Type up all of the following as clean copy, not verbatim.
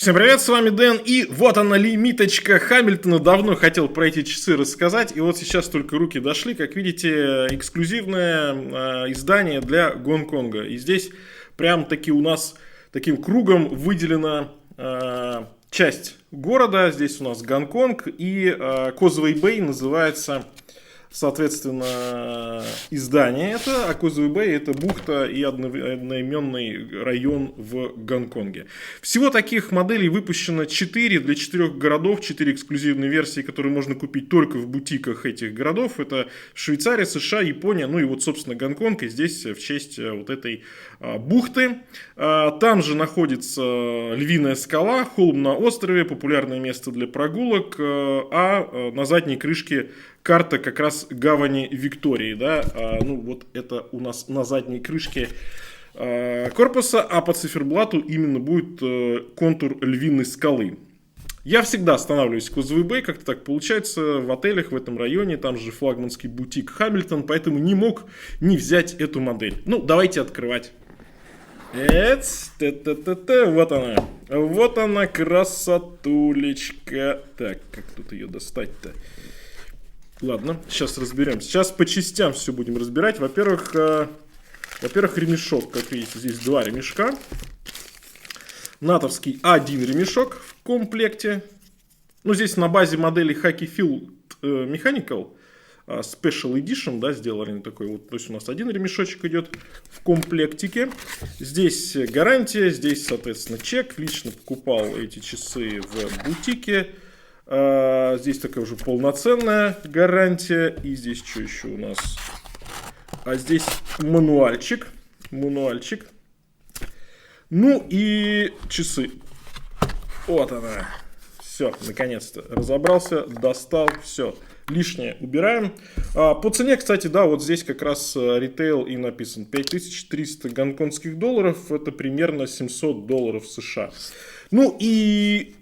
Всем привет, с вами Дэн, и вот она лимиточка Хамильтона. Давно хотел про эти часы рассказать, и вот сейчас только руки дошли. Как видите, эксклюзивное издание для Гонконга. И здесь прям таки у нас таким кругом выделена часть города. Здесь у нас Гонконг, и Causeway Bay называется, соответственно, издание это, а Causeway Bay это бухта и одноименный район в Гонконге. Всего таких моделей выпущено 4 для 4 городов, 4 эксклюзивные версии, которые можно купить только в бутиках этих городов. Это Швейцария, США, Япония, ну и вот, собственно, Гонконг, и здесь в честь вот этой бухты. Там же находится Львиная скала, холм на острове, популярное место для прогулок, а на задней крышке карта как раз гавани Виктории, да, ну вот это у нас на задней крышке корпуса, а по циферблату именно будет контур Львиной скалы. Я всегда останавливаюсь в Causeway Bay, как-то так получается, в отелях в этом районе, там же флагманский бутик Хамильтон, поэтому не мог не взять эту модель. Ну, давайте открывать. Вот она, красотулечка. Так, как тут ее достать-то? Ладно, сейчас разберемся. Сейчас по частям все будем разбирать. Во-первых, ремешок. Как видите, здесь два ремешка. Натовский один ремешок в комплекте. Ну, здесь на базе модели Hacky Field Mechanical Special Edition, да, сделали такой вот. То есть у нас один ремешочек идет в комплектике. Здесь гарантия, здесь, соответственно, чек. Лично покупал эти часы в бутике. Здесь такая уже полноценная гарантия. И здесь что еще у нас? А здесь мануальчик. Ну и часы. Вот она. Все, наконец-то разобрался, достал, все. Лишнее убираем. По цене, кстати, да, вот здесь как раз ритейл и написан. 5300 гонконгских долларов. Это примерно 700 долларов США. Ну и...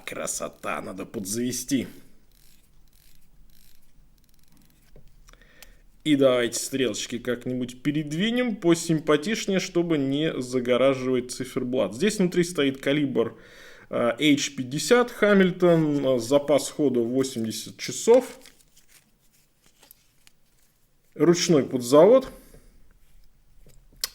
красота, надо подзавести. И давайте стрелочки как-нибудь передвинем посимпатичнее, чтобы не загораживать циферблат. Здесь внутри стоит калибр H50 Хамильтон, запас хода 80 часов, ручной подзавод,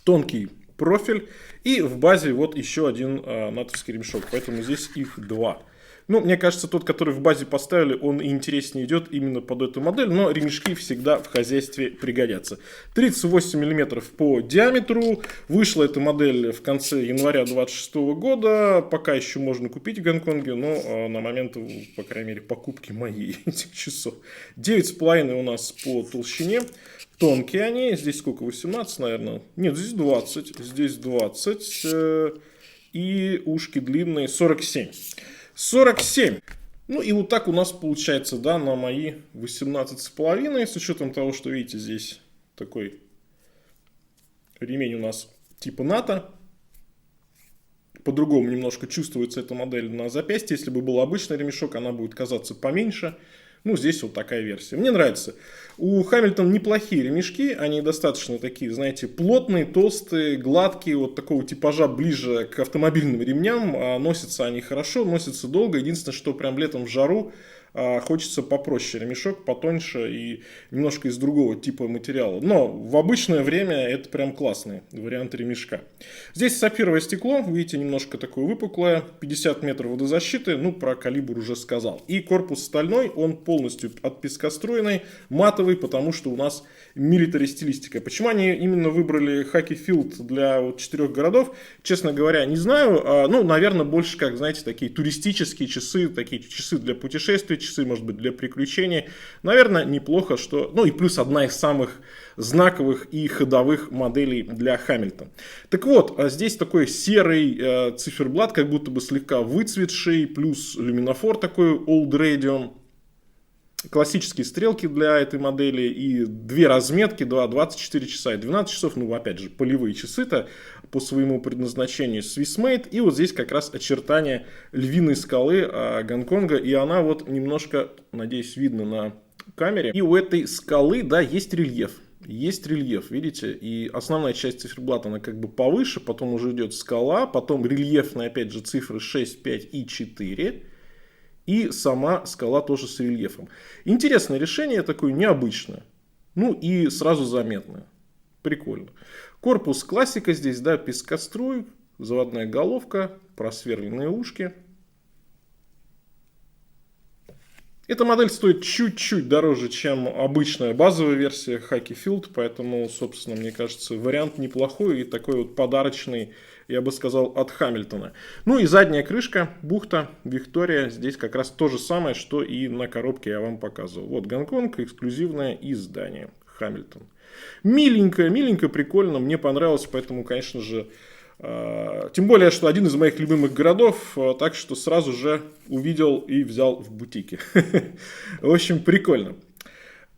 тонкий профиль и в базе вот еще один натовский ремешок, поэтому здесь их два. Ну, мне кажется, тот, который в базе поставили, он и интереснее идет именно под эту модель, но ремешки всегда в хозяйстве пригодятся. 38 мм по диаметру. Вышла эта модель в конце января 2026 года. Пока еще можно купить в Гонконге, но на момент, по крайней мере, покупки моей этих часов. 9,5 у нас по толщине. Тонкие они. Здесь сколько? 18, наверное? Нет, здесь 20. Здесь 20. И ушки длинные 47. 47. Ну и вот так у нас получается, да, на мои 18,5. С учетом того, что, видите, здесь такой ремень у нас типа НАТО. По-другому немножко чувствуется эта модель на запястье. Если бы был обычный ремешок, она будет казаться поменьше. Ну, здесь вот такая версия. Мне нравится. У Хамильтон неплохие ремешки. Они достаточно такие, знаете, плотные, толстые, гладкие. Вот такого типажа ближе к автомобильным ремням. Носятся они хорошо, носятся долго. Единственное, что прям летом в жару хочется попроще ремешок, потоньше и немножко из другого типа материала. Но в обычное время это прям классный вариант ремешка. Здесь сапфировое стекло, видите, немножко такое выпуклое, 50 метров водозащиты, ну про калибр уже сказал. И корпус стальной, он полностью отпескоструенный, матовый, потому что у нас милитари стилистика. Почему они именно выбрали Hacky Field для вот 4 городов, честно говоря, не знаю. Ну, наверное, больше как, знаете, такие туристические часы, такие часы для путешествий, часы, может быть, для приключений. Наверное, неплохо, что... Ну и плюс одна из самых знаковых и ходовых моделей для Хамильтон. Так вот, здесь такой серый циферблат, как будто бы слегка выцветший, плюс люминофор такой Old Radium. Классические стрелки для этой модели и две разметки, 24 часа и 12 часов, ну опять же полевые часы-то по своему предназначению Swissmade, и вот здесь как раз очертания львиной скалы Гонконга, и она вот немножко, надеюсь, видно на камере, и у этой скалы, да, есть рельеф. есть рельеф, видите, и основная часть циферблата, она как бы повыше, потом уже идет скала, потом рельефные, опять же, цифры 6, 5 и 4, и сама скала тоже с рельефом. Интересное решение, такое необычное, ну и сразу заметное, прикольно. Корпус классика здесь, да, пескоструй, заводная головка, просверленные ушки. Эта модель стоит чуть-чуть дороже, чем обычная базовая версия Hacky Field, поэтому, собственно, мне кажется, вариант неплохой и такой вот подарочный, я бы сказал, от Хамильтона. Ну и задняя крышка, бухта, Виктория, здесь как раз то же самое, что и на коробке я вам показывал. Вот Гонконг, эксклюзивное издание Хамильтон. Миленько, миленько, прикольно, мне понравилось, поэтому, конечно же, тем более, что один из моих любимых городов, так что сразу же увидел и взял в бутике. В общем, прикольно.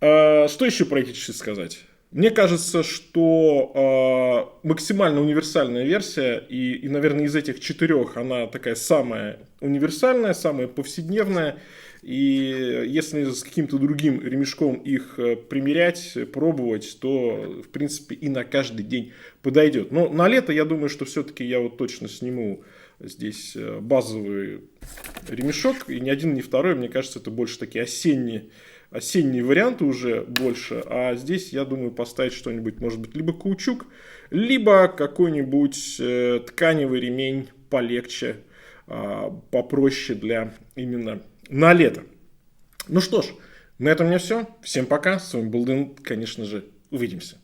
Что еще про эти часы сказать? Мне кажется, что максимально универсальная версия, и, наверное, из этих 4 она такая самая универсальная, самая повседневная. И если с каким-то другим ремешком их примерять, пробовать, то, в принципе, и на каждый день подойдет. Но на лето, я думаю, что все-таки я вот точно сниму здесь базовый ремешок. И ни один, ни второй, мне кажется, это больше такие осенние варианты уже больше. А здесь, я думаю, поставить что-нибудь, может быть, либо каучук, либо какой-нибудь тканевый ремень полегче, попроще для именно на лето. Ну что ж, на этом у меня все. Всем пока. С вами был Дэн. Конечно же, увидимся.